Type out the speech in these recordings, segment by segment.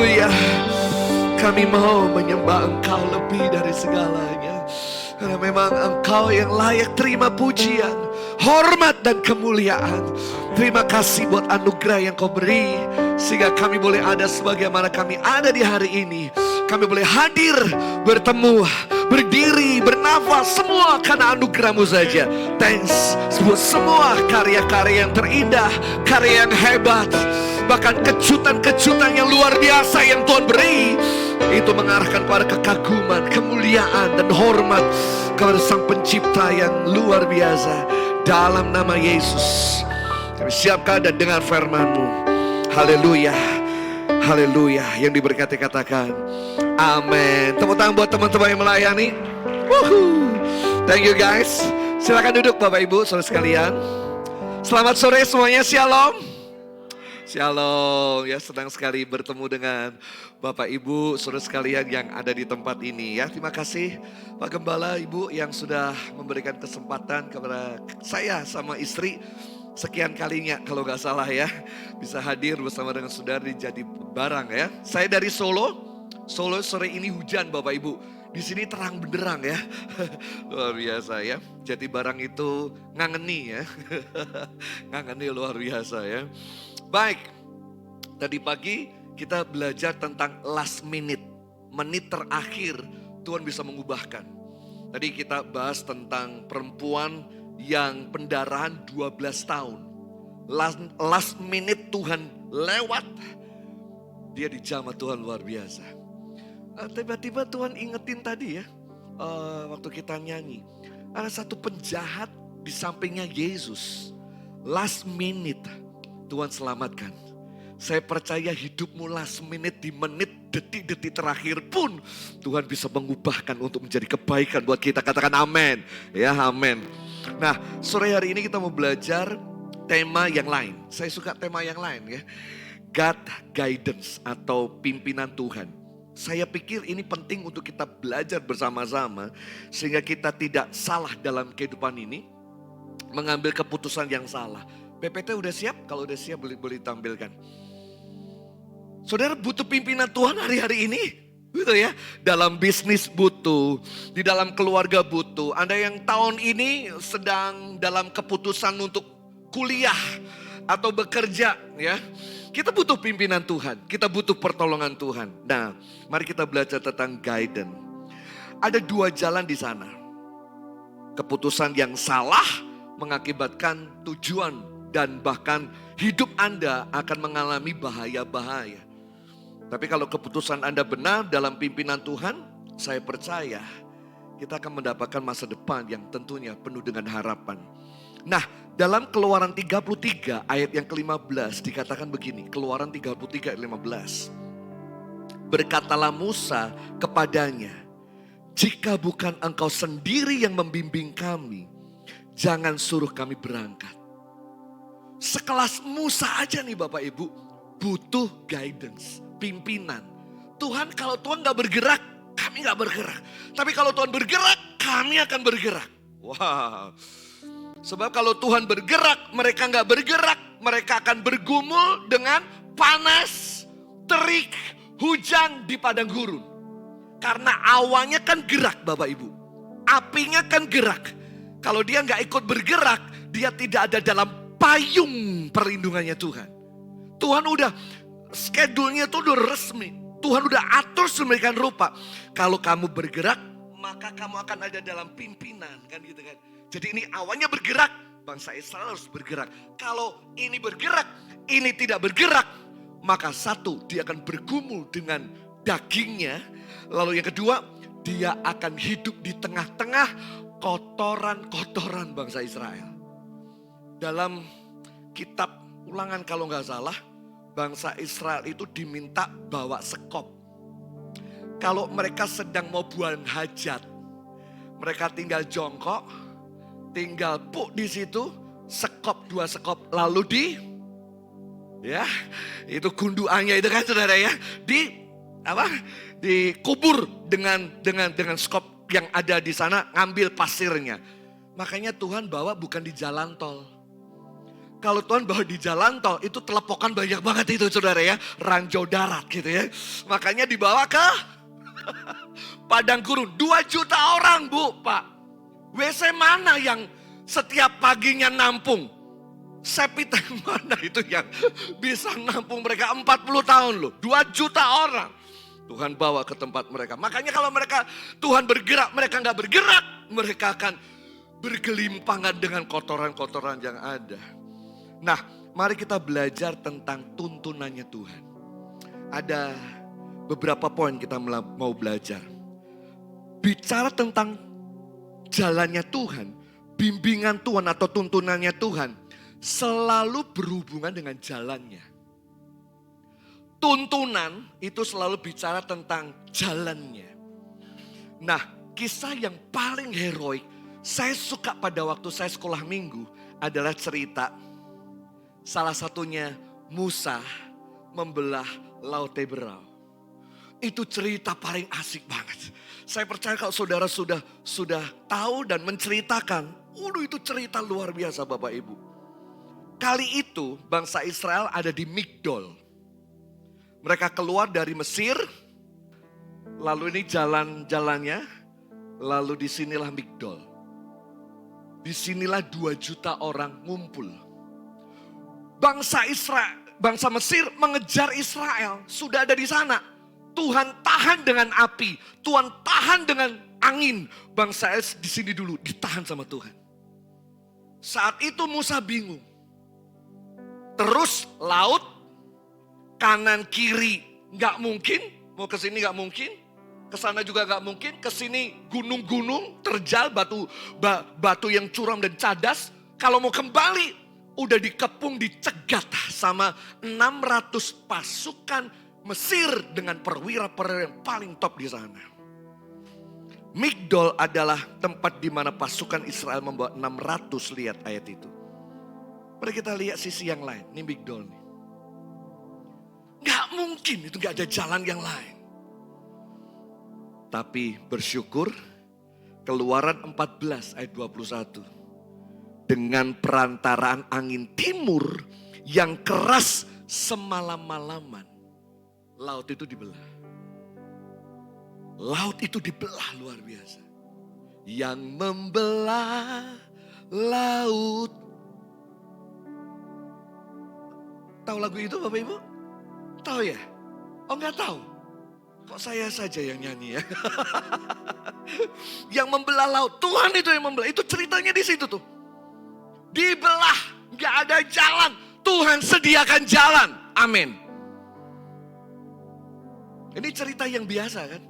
Haleluya. Kami mau menyembah Engkau lebih dari segalanya. Karena memang Engkau yang layak terima pujian, hormat dan kemuliaan. Terima kasih buat anugerah yang Kau beri, sehingga kami boleh ada sebagaimana kami ada di hari ini. Kami boleh hadir, bertemu, berdiri, bernafas, semua karena anugerah-Mu saja. Thanks buat semua karya-karya yang terindah, karya yang hebat, bahkan kejutan-kejutan yang luar biasa yang Tuhan beri. Itu mengarahkan kepada kekaguman, kemuliaan dan hormat kepada Sang Pencipta yang luar biasa. Dalam nama Yesus kami siapkan dan dengar firman-Mu. Haleluya, haleluya. Yang diberkati katakan amin. Tepuk tangan buat teman-teman yang melayani. Woohoo. Thank you guys. Silakan duduk Bapak Ibu saudara sekalian. Selamat sore semuanya, shalom. Shalom, ya senang sekali bertemu dengan Bapak Ibu, saudara sekalian yang ada di tempat ini ya. Terima kasih Pak Gembala, Ibu yang sudah memberikan kesempatan kepada saya sama istri sekian kalinya kalau nggak salah ya. Bisa hadir bersama dengan saudara di Jadi Barang ya. Saya dari Solo sore ini hujan Bapak Ibu. Di sini terang benderang ya, luar biasa ya. Jadi Barang itu ngangeni ya, ngangeni luar biasa ya. Baik, tadi pagi kita belajar tentang last minute, menit terakhir Tuhan bisa mengubahkan. Tadi kita bahas tentang perempuan yang pendarahan 12 tahun. Last minute Tuhan lewat, dia dijamah Tuhan luar biasa. Tiba-tiba Tuhan ingetin tadi ya, waktu kita nyanyi. Ada satu penjahat di sampingnya Yesus. Last minute Tuhan selamatkan. Saya percaya hidupmu last minute, di menit, detik-detik terakhir pun Tuhan bisa mengubahkan untuk menjadi kebaikan buat kita. Katakan amin. Ya amin. Nah sore hari ini kita mau belajar tema yang lain. Saya suka tema yang lain ya. God guidance atau pimpinan Tuhan. Saya pikir ini penting untuk kita belajar bersama-sama sehingga kita tidak salah dalam kehidupan ini, mengambil keputusan yang salah. PPT udah siap? Kalau udah siap boleh ditampilkan. Saudara butuh pimpinan Tuhan hari-hari ini, gitu ya. Dalam bisnis butuh, di dalam keluarga butuh. Ada yang tahun ini sedang dalam keputusan untuk kuliah atau bekerja, ya. Kita butuh pimpinan Tuhan, kita butuh pertolongan Tuhan. Nah, mari kita belajar tentang guidance. Ada dua jalan di sana. Keputusan yang salah mengakibatkan tujuan dan bahkan hidup Anda akan mengalami bahaya-bahaya. Tapi kalau keputusan Anda benar dalam pimpinan Tuhan, saya percaya kita akan mendapatkan masa depan yang tentunya penuh dengan harapan. Nah, dalam Keluaran 33 ayat yang ke-15 dikatakan begini. Keluaran 33 ayat 15. Berkatalah Musa kepadanya, jika bukan engkau sendiri yang membimbing kami, jangan suruh kami berangkat. Sekelas Musa aja nih Bapak Ibu, butuh guidance, pimpinan. Tuhan, kalau Tuhan gak bergerak, kami gak bergerak. Tapi kalau Tuhan bergerak, kami akan bergerak. Wow. Sebab kalau Tuhan bergerak, mereka gak bergerak. Mereka akan bergumul dengan panas, terik, hujan di padang gurun. Karena awannya kan gerak Bapak Ibu. Apinya kan gerak. Kalau dia gak ikut bergerak, dia tidak ada dalam payung perlindungannya Tuhan. Tuhan udah, schedule-nya tuh udah resmi. Tuhan udah atur sedemikian rupa. Kalau kamu bergerak, maka kamu akan ada dalam pimpinan. Kan gitu kan. Jadi ini awannya bergerak, bangsa Israel harus bergerak. Kalau ini bergerak, ini tidak bergerak, maka satu, dia akan bergumul dengan dagingnya. Lalu yang kedua, dia akan hidup di tengah-tengah kotoran-kotoran bangsa Israel. Dalam kitab Ulangan kalau nggak salah, bangsa Israel itu diminta bawa sekop. Kalau mereka sedang mau buang hajat, mereka tinggal jongkok, tinggal puk di situ, sekop, 2 sekop, lalu ya itu gunduannya itu kan saudara ya, dikubur dengan sekop yang ada di sana, ngambil pasirnya. Makanya Tuhan bawa bukan di jalan tol. Kalau Tuhan bawa di jalan tol, itu telepokan banyak banget itu saudara ya. Ranjau darat gitu ya. Makanya dibawa ke padang gurun. 2 juta orang bu, pak. WC mana yang setiap paginya nampung? Septic tank mana itu yang bisa nampung mereka 40 tahun loh. 2 juta orang. Tuhan bawa ke tempat mereka. Makanya kalau mereka Tuhan bergerak, mereka nggak bergerak. Mereka akan bergelimpangan dengan kotoran-kotoran yang ada. Nah, mari kita belajar tentang tuntunannya Tuhan. Ada beberapa poin kita mau belajar. Bicara tentang jalannya Tuhan, bimbingan Tuhan atau tuntunannya Tuhan, selalu berhubungan dengan jalannya. Tuntunan itu selalu bicara tentang jalannya. Nah, kisah yang paling heroik, saya suka pada waktu saya sekolah minggu adalah cerita salah satunya Musa membelah Laut Teberau. Itu cerita paling asik banget. Saya percaya kalau saudara sudah tahu dan menceritakan, itu cerita luar biasa Bapak Ibu. Kali itu bangsa Israel ada di Migdol. Mereka keluar dari Mesir, lalu ini jalan-jalannya, lalu disinilah Migdol. Disinilah 2 juta orang ngumpul. Bangsa Mesir mengejar Israel, sudah ada di sana. Tuhan tahan dengan api, Tuhan tahan dengan angin. Bangsa Israel di sini dulu ditahan sama Tuhan. Saat itu Musa bingung. Terus laut, kanan kiri nggak mungkin, mau ke sini nggak mungkin, ke sana juga nggak mungkin, ke sini gunung-gunung terjal, batu yang curam dan cadas. Kalau mau kembali udah dikepung, dicegat sama 600 pasukan Mesir dengan perwira-perwira yang paling top di sana. Migdol adalah tempat di mana pasukan Israel membawa 600, lihat ayat itu. Mari kita lihat sisi yang lain, ini Migdol nih. Gak mungkin, itu gak ada jalan yang lain. Tapi bersyukur, Keluaran 14 ayat 21. Dengan perantaraan angin timur yang keras semalam-malaman, laut itu dibelah. Laut itu dibelah luar biasa. Yang membelah laut. Tahu lagu itu Bapak Ibu? Tahu ya? Oh enggak tahu? Kok saya saja yang nyanyi ya? Yang membelah laut. Tuhan itu yang membelah. Itu ceritanya di situ tuh. Dibelah. Enggak ada jalan. Tuhan sediakan jalan. Amin. Ini cerita yang biasa kan?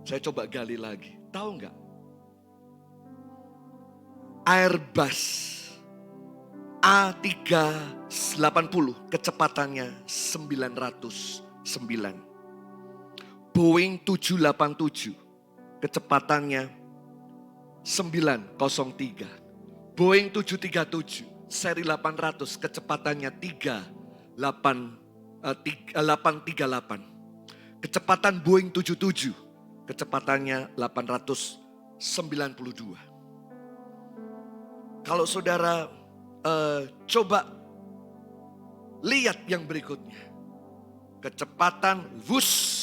Saya coba gali lagi. Tahu enggak? Airbus A380 kecepatannya 909. Boeing 787 kecepatannya 903. Boeing 737 seri 800 kecepatannya 838. Kecepatan Boeing 77 kecepatannya 892. Kalau saudara coba lihat yang berikutnya. Kecepatan wush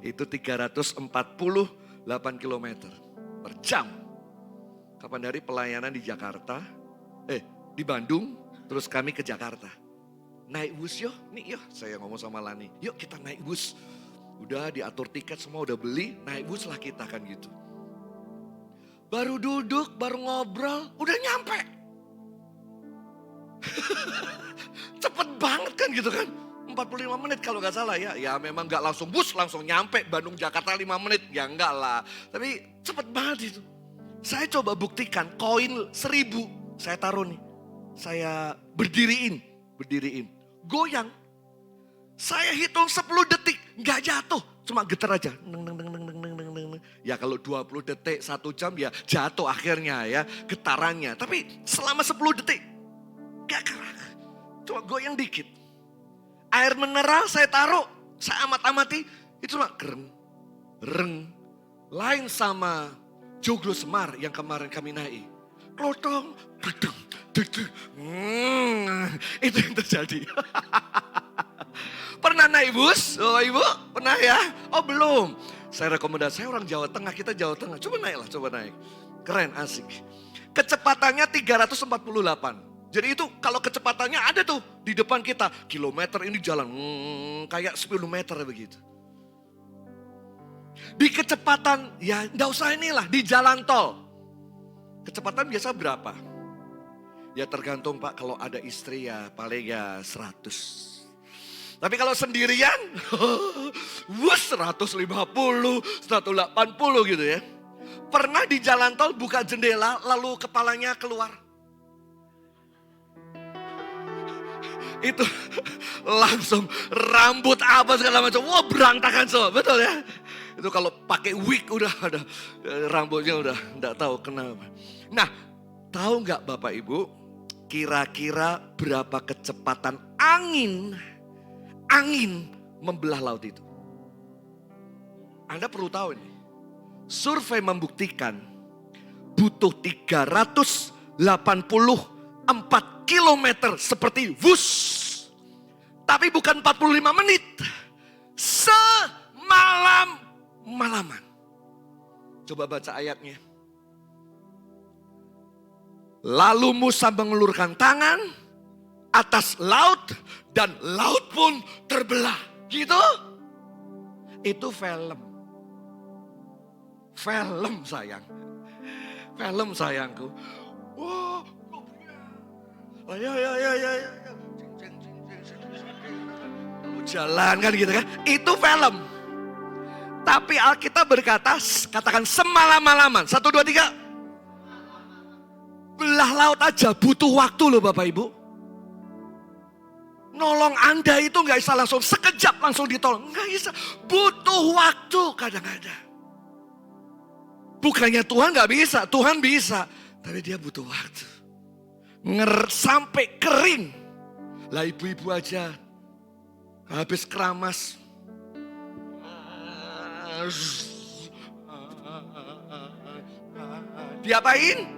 itu 348 km per jam. Kapan hari pelayanan di Jakarta, di Bandung, terus kami ke Jakarta. Naik bus yuk, nih yuk, saya ngomong sama Lani, yuk kita naik bus. Udah diatur tiket semua, udah beli, naik bus lah kita kan gitu. Baru duduk, baru ngobrol, udah nyampe. Cepet banget kan gitu kan. 45 menit kalau gak salah ya. Ya memang gak langsung bus, langsung nyampe Bandung Jakarta 5 menit. Ya enggak lah. Tapi cepet banget itu. Saya coba buktikan koin 1000 saya taruh nih. Saya berdiriin. Goyang. Saya hitung 10 detik, gak jatuh. Cuma getar aja. Ya kalau 20 detik, 1 jam ya jatuh akhirnya ya. Getarannya. Tapi selama 10 detik, gak gerak. Cuma goyang dikit. Air mineral saya taruh, saya amati, itu cuma reng. Lain sama Joglo Semar yang kemarin kami naik. lotong, dudung, dudung. Itu yang terjadi. Pernah naik bus? Oh ibu, pernah ya? Oh belum. Saya rekomendasi, saya orang Jawa Tengah, kita Jawa Tengah. Coba naik. Keren, asik. Kecepatannya 348. Jadi itu kalau kecepatannya ada tuh di depan kita. Kilometer ini jalan, kayak 10 meter begitu. Di kecepatan, ya enggak usah inilah, di jalan tol. Kecepatan biasa berapa? Ya tergantung Pak, kalau ada istri ya paling ya 100. Tapi kalau sendirian, 150, 180 gitu ya. Pernah di jalan tol buka jendela lalu kepalanya keluar. Itu langsung rambut apa segala macam. Wah berantakan semua, betul ya. Itu kalau pakai wig udah ada rambutnya udah enggak tahu kenapa. Nah, tahu nggak Bapak Ibu, kira-kira berapa kecepatan angin membelah laut itu? Anda perlu tahu ini. Survei membuktikan butuh 384 kilometer seperti wus. Tapi bukan 45 menit. Malaman. Coba baca ayatnya. Lalu Musa mengulurkan tangan atas laut dan laut pun terbelah. Gitu? Itu film sayang. Film sayangku. Wah, ya. Lalu jalan kan gitu kan. Itu film. Tapi Alkitab berkata, katakan semalam-malaman. 1, 2, 3. Belah laut aja butuh waktu loh Bapak Ibu. Nolong Anda itu gak bisa langsung sekejap langsung ditolong. Gak bisa. Butuh waktu kadang-kadang. Bukannya Tuhan gak bisa. Tuhan bisa. Tapi dia butuh waktu. Sampai kering. Lah ibu-ibu aja. Habis keramas. Diapain?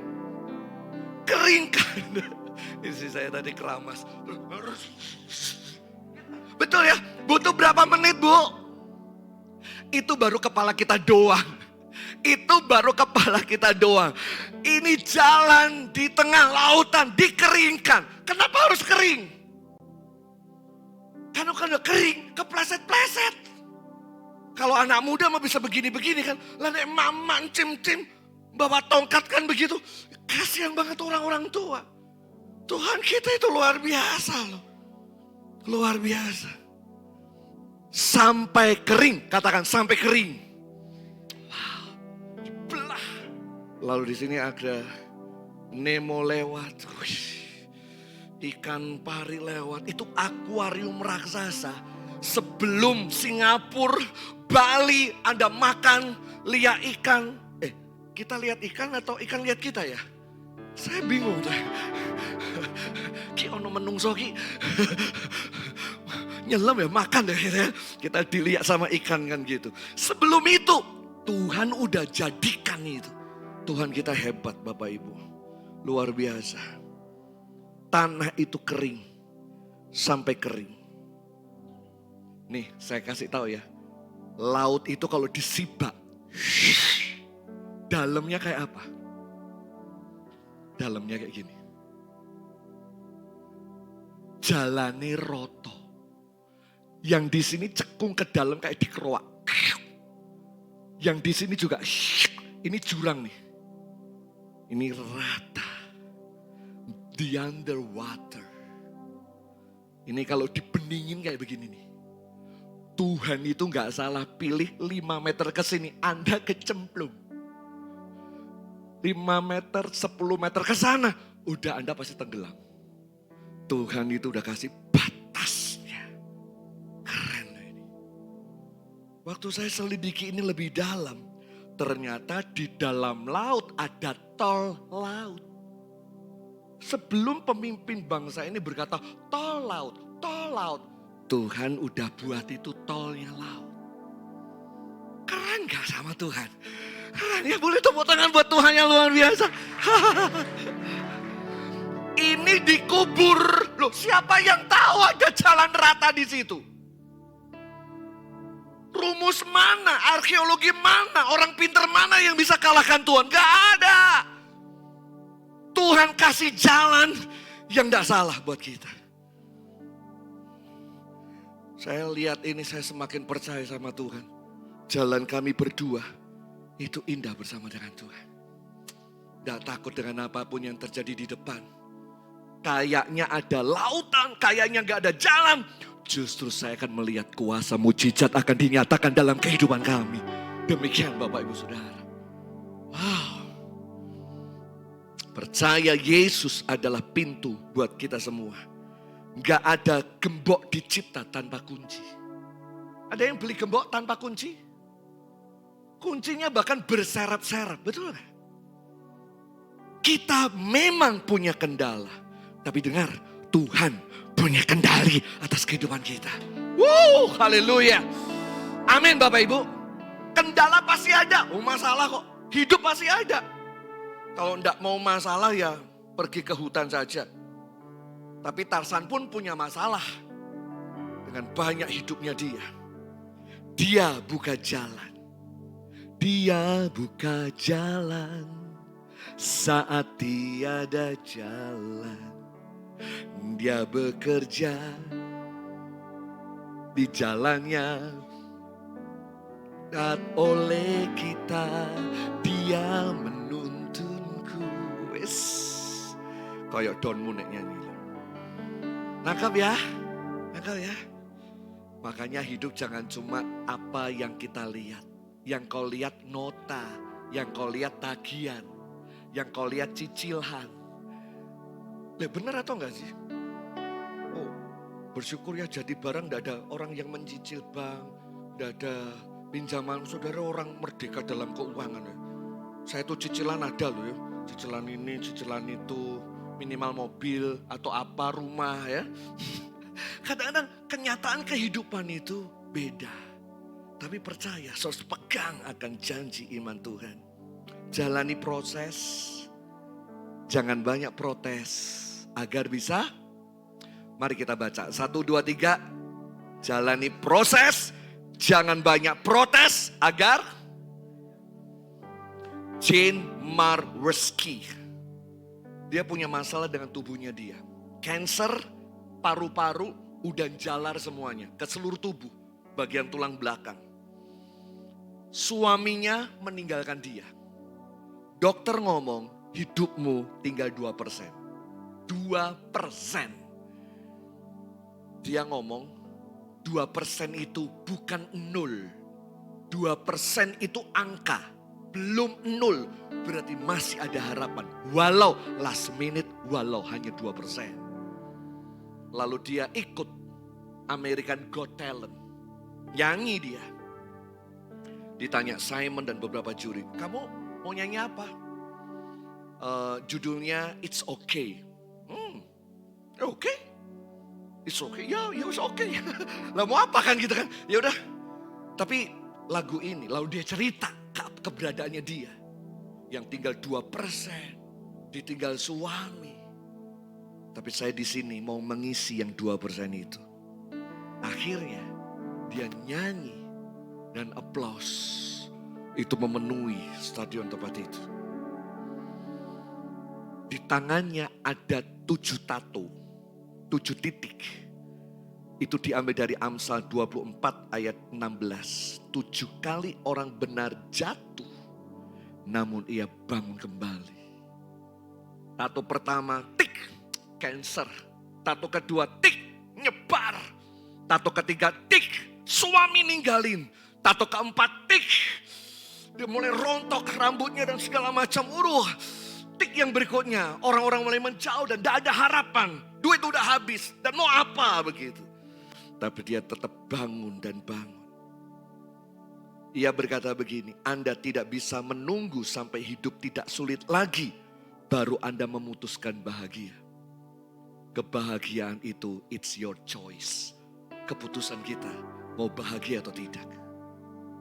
Keringkan. Istri saya tadi keramas. Betul ya? Butuh berapa menit Bu? Itu baru kepala kita doang. Ini jalan di tengah lautan dikeringkan. Kenapa harus kering? Karena kalau kering kepleset-pleset. Kalau anak muda mah bisa begini-begini kan. Lalu mama cim-cim bawa tongkat kan begitu. Kasihan banget orang-orang tua. Tuhan kita itu luar biasa loh. Luar biasa. Sampai kering, katakan sampai kering. Wow, dibelah. Lalu di sini ada Nemo lewat. Ikan pari lewat. Itu akuarium raksasa. Sebelum Singapura, Bali, Anda makan, lihat ikan. Kita lihat ikan atau ikan lihat kita ya? Saya bingung tuh. Ki ono menungso ki. Nyelam ya makan deh. Kita dilihat sama ikan kan gitu. Sebelum itu Tuhan udah jadikan itu. Tuhan kita hebat Bapak Ibu. Luar biasa. Tanah itu kering. Sampai kering. Nih saya kasih tahu ya. Laut itu kalau disibak. Dalamnya kayak apa? Dalamnya kayak gini. Jalane roto. Yang di sini cekung ke dalam kayak dikeroak. Yang di sini juga ini jurang nih. Ini rata. The underwater. Ini kalau dibeningin kayak begini nih. Tuhan itu gak salah pilih 5 meter ke sini. Anda kecemplung. 5 meter, 10 meter ke sana. Udah Anda pasti tenggelam. Tuhan itu udah kasih batasnya. Keren ini. Waktu saya selidiki ini lebih dalam. Ternyata di dalam laut ada tol laut. Sebelum pemimpin bangsa ini berkata tol laut, tol laut. Tuhan udah buat itu tolnya laut. Keren gak sama Tuhan? Keren ya, boleh tepuk tangan buat Tuhan yang luar biasa. dikubur. Loh, siapa yang tahu ada jalan rata di situ? Rumus mana, arkeologi mana, orang pintar mana yang bisa kalahkan Tuhan? Gak ada. Tuhan kasih jalan yang gak salah buat kita. Saya lihat ini, saya semakin percaya sama Tuhan. Jalan kami berdua itu indah bersama dengan Tuhan. Gak takut dengan apapun yang terjadi di depan. Kayaknya ada lautan, kayaknya gak ada jalan. Justru saya akan melihat kuasa mujizat akan dinyatakan dalam kehidupan kami. Demikian Bapak Ibu Saudara. Wow. Percaya Yesus adalah pintu buat kita semua. Gak ada gembok dicipta tanpa kunci. Ada yang beli gembok tanpa kunci? Kuncinya bahkan berseret-seret, betul gak? Kita memang punya kendala. Tapi dengar, Tuhan punya kendali atas kehidupan kita. Wow, haleluya. Amin Bapak Ibu. Kendala pasti ada. Oh, masalah kok. Hidup pasti ada. Kalau enggak mau masalah ya pergi ke hutan saja. Tapi Tarsan pun punya masalah. Dengan banyak hidupnya dia. Dia buka jalan. Dia buka jalan saat tiada jalan. Dia bekerja di jalannya. Dan oleh kita dia menuntunku. Wes, kayak Don Munek nyanyi. Nangkap ya, nangkap ya. Makanya hidup jangan cuma apa yang kita lihat. Yang kau lihat nota, yang kau lihat tagihan, yang kau lihat cicilan. Lah benar atau enggak sih? Oh, bersyukur ya jadi barang enggak ada orang yang mencicil bank, enggak ada pinjaman. Saudara orang merdeka dalam keuangan ya. Saya tuh cicilan ada loh ya. Cicilan ini, cicilan itu, minimal mobil atau apa rumah ya. Kadang-kadang kenyataan kehidupan itu beda. Tapi percaya, harus pegang akan janji iman Tuhan. Jalani proses, jangan banyak protes. Agar bisa, mari kita baca. 1, 2, 3. Jalani proses, jangan banyak protes. Agar Jane Marweski. Dia punya masalah dengan tubuhnya dia. Cancer, paru-paru, udan jalar semuanya. Ke seluruh tubuh, bagian tulang belakang. Suaminya meninggalkan dia. Dokter ngomong, hidupmu tinggal 2%. 2%. Dia ngomong, 2% itu bukan 0. 2% itu angka, belum 0. Berarti masih ada harapan. Walau last minute, walau hanya 2%. Lalu dia ikut American Got Talent. Nyanyi dia. Ditanya Simon dan beberapa juri, kamu mau nyanyi apa? Judulnya It's Okay. Okay? It's okay? Ya it's okay. Lah mau apa kan gitu kan? Ya udah. Tapi lagu ini, lalu dia cerita keberadaannya dia. Yang tinggal 2%, ditinggal suami. Tapi saya di sini mau mengisi yang 2% itu. Akhirnya dia nyanyi dan aplaus itu memenuhi stadion tempat itu. Di tangannya ada 7 tato, 7 titik. Itu diambil dari Amsal 24 ayat 16. 7 kali orang benar jatuh, namun ia bangun kembali. Tato pertama, tik, cancer. Tato kedua, tik, nyebar. Tato ketiga, tik, suami ninggalin. Tato keempat, tik, dia mulai rontok rambutnya dan segala macam. Tik yang berikutnya, orang-orang mulai menjauh dan tidak ada harapan. Duit udah habis dan mau apa begitu. Tapi dia tetap bangun dan bangun. Ia berkata begini, Anda tidak bisa menunggu sampai hidup tidak sulit lagi. Baru Anda memutuskan bahagia. Kebahagiaan itu, it's your choice. Keputusan kita, mau bahagia atau tidak.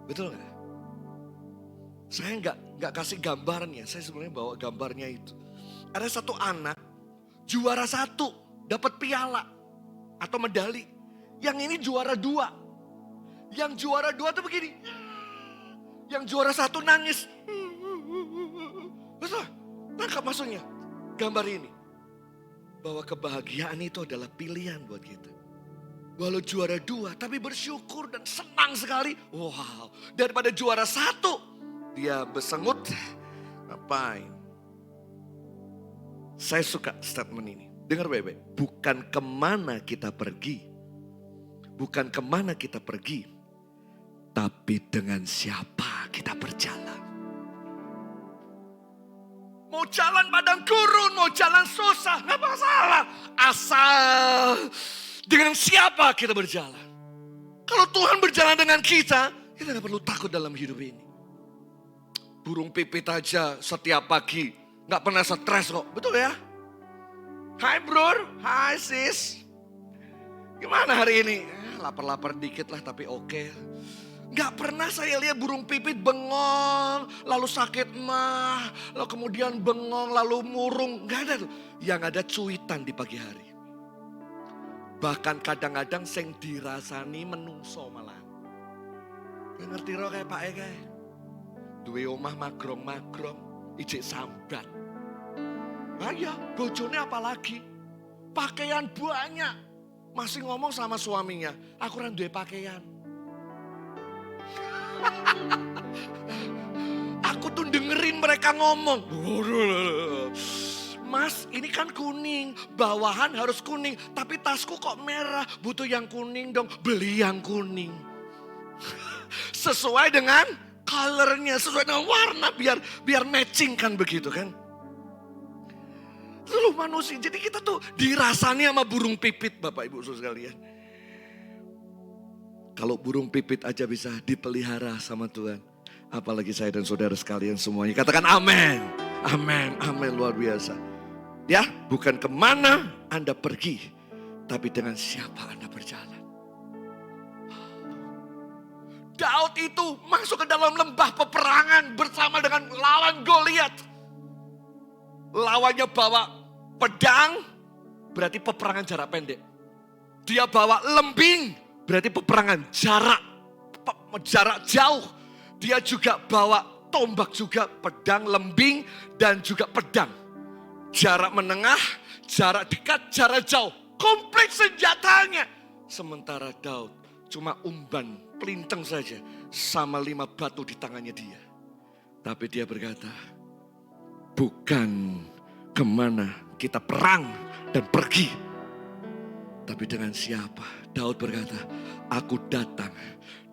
Betul gak? Saya nggak kasih gambarnya, saya sebenarnya bawa gambarnya itu. Ada satu anak, juara 1 dapat piala atau medali. Yang ini juara 2. Yang juara 2 tuh begini. Yang juara 1 nangis. Betul? Tangkap maksudnya. Gambar ini. Bahwa kebahagiaan itu adalah pilihan buat kita. Walau juara 2 tapi bersyukur dan senang sekali. Wow. Daripada juara 1 dia bersengut. Ngapain? Saya suka statement ini. Dengar baik-baik. Bukan kemana kita pergi. Bukan kemana kita pergi. Tapi dengan siapa kita berjalan. Mau jalan padang gurun, mau jalan susah, gak masalah. Asal dengan siapa kita berjalan. Kalau Tuhan berjalan dengan kita gak perlu takut dalam hidup ini. Burung pipit aja setiap pagi gak pernah stres kok, betul ya? Hai bro, hai sis. Gimana hari ini? Lapar-lapar dikit lah tapi oke. Gak pernah saya lihat burung pipit bengong, lalu sakit mah, lalu kemudian bengong, lalu murung. Gak ada tuh. Yang ada cuitan di pagi hari. Bahkan kadang-kadang sing dirasani menungso malah. Kau ngerti roh kayak Pak Eke? Duwe omah magrong-magrong, ijik sambat. Nah ya, bojone apalagi? Pakaian banyak. Masih ngomong sama suaminya, aku kan duwe pakaian. Aku tuh dengerin mereka ngomong. Mas ini kan kuning, bawahan harus kuning. Tapi tasku kok merah, butuh yang kuning dong. Beli yang kuning. Sesuai dengan colornya, sesuai dengan warna. Biar matching kan begitu kan. Seluruh manusia, jadi kita tuh dirasani sama burung pipit Bapak Ibu Saudara sekalian. Kalau burung pipit aja bisa dipelihara sama Tuhan. Apalagi saya dan saudara sekalian semuanya. Katakan amin. Amin. Amin luar biasa. Ya, bukan kemana Anda pergi. Tapi dengan siapa Anda berjalan. Daud itu masuk ke dalam lembah peperangan bersama dengan lawan Goliat. Lawannya bawa pedang, berarti peperangan jarak pendek. Dia bawa lembing, berarti peperangan jarak jauh. Dia juga bawa tombak juga, pedang, lembing, dan juga pedang. Jarak menengah, jarak dekat, jarak jauh. Komplit senjatanya. Sementara Daud cuma umban, pelintang saja. Sama 5 batu di tangannya dia. Tapi dia berkata, bukan kemana kita perang dan pergi. Tapi dengan siapa? Daud berkata, aku datang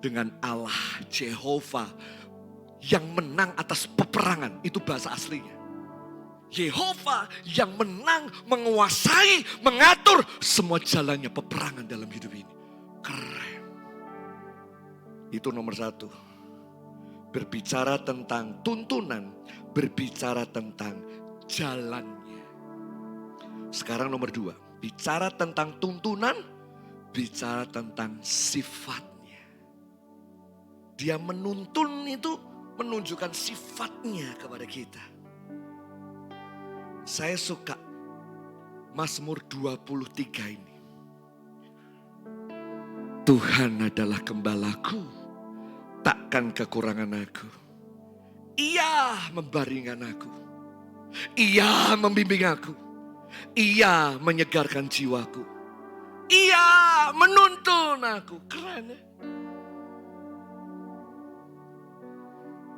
dengan Allah Jehovah yang menang atas peperangan. Itu bahasa aslinya. Yehova yang menang, menguasai, mengatur semua jalannya peperangan dalam hidup ini. Keren. Itu nomor 1. Berbicara tentang tuntunan, berbicara tentang jalannya. Sekarang nomor 2. Bicara tentang tuntunan, bicara tentang sifatnya. Dia menuntun itu menunjukkan sifatnya kepada kita. Saya suka Mazmur 23 ini. Tuhan adalah gembalaku, takkan kekurangan aku. Ia membaringkan aku. Ia membimbing aku. Ia menyegarkan jiwaku. Ia menuntun aku. Keren ya?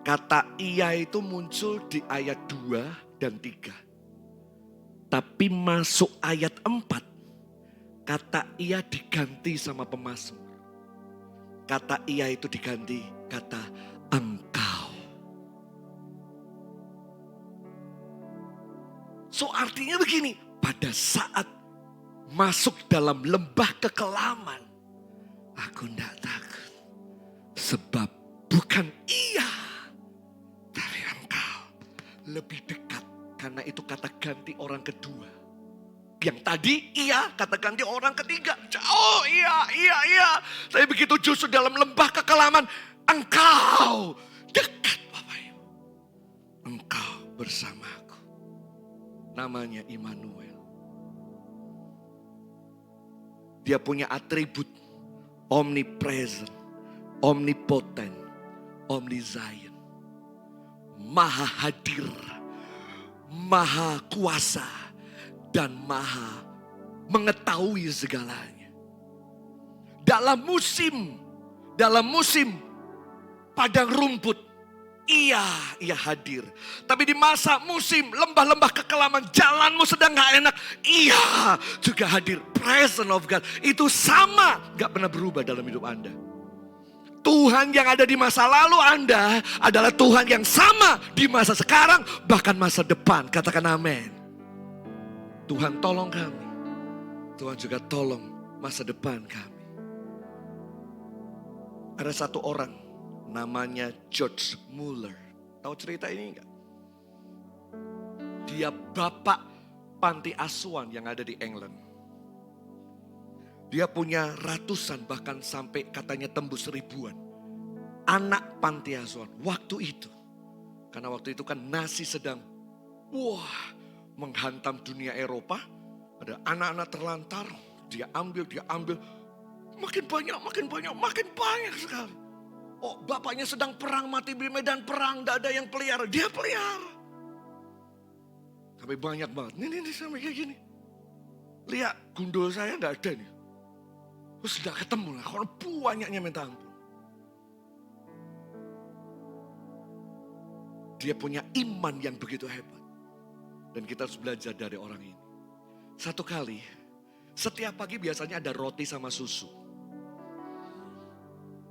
Kata ia itu muncul di ayat 2 dan 3. Tapi masuk ayat 4, kata ia diganti sama pemazmur. Kata ia itu diganti kata engkau. So artinya begini, pada saat masuk dalam lembah kekelaman, aku tidak takut. Sebab bukan ia, tapi engkau lebih dekat. Karena itu kata ganti orang kedua. Yang tadi iya, kata ganti orang ketiga. Oh iya. Tapi begitu justru dalam lembah kekelaman, engkau dekat Bapak Ibu. Engkau bersamaku. Namanya Immanuel. Dia punya atribut omnipresent, omnipotent, omniscient. Maha hadir, maha kuasa, dan maha mengetahui segalanya. Dalam musim padang rumput, ia hadir. Tapi di masa musim lembah-lembah kekelaman, jalanmu sedang gak enak, ia juga hadir. Presence of God itu sama, gak pernah berubah dalam hidup Anda. Tuhan yang ada di masa lalu Anda adalah Tuhan yang sama di masa sekarang, bahkan masa depan. Katakan amin. Tuhan tolong kami. Tuhan juga tolong masa depan kami. Ada satu orang namanya George Mueller. Tahu cerita ini enggak? Dia bapak panti asuhan yang ada di England. Dia punya ratusan bahkan sampai katanya tembus ribuan anak panti asuhan waktu itu. Karena waktu itu kan Nazi sedang menghantam dunia Eropa. Ada anak-anak terlantar, dia ambil. Makin banyak sekali. Oh, bapaknya sedang perang, mati di medan perang, tidak ada yang pelihara. Dia pelihara. Sampai banyak banget. Ini sampai kayak gini. Lihat, gundul saya tidak ada nih. Terus tidak ketemu lah, kalau banyaknya minta ampun. Dia punya iman yang begitu hebat. Dan kita harus belajar dari orang ini. Satu kali, setiap pagi biasanya ada roti sama susu.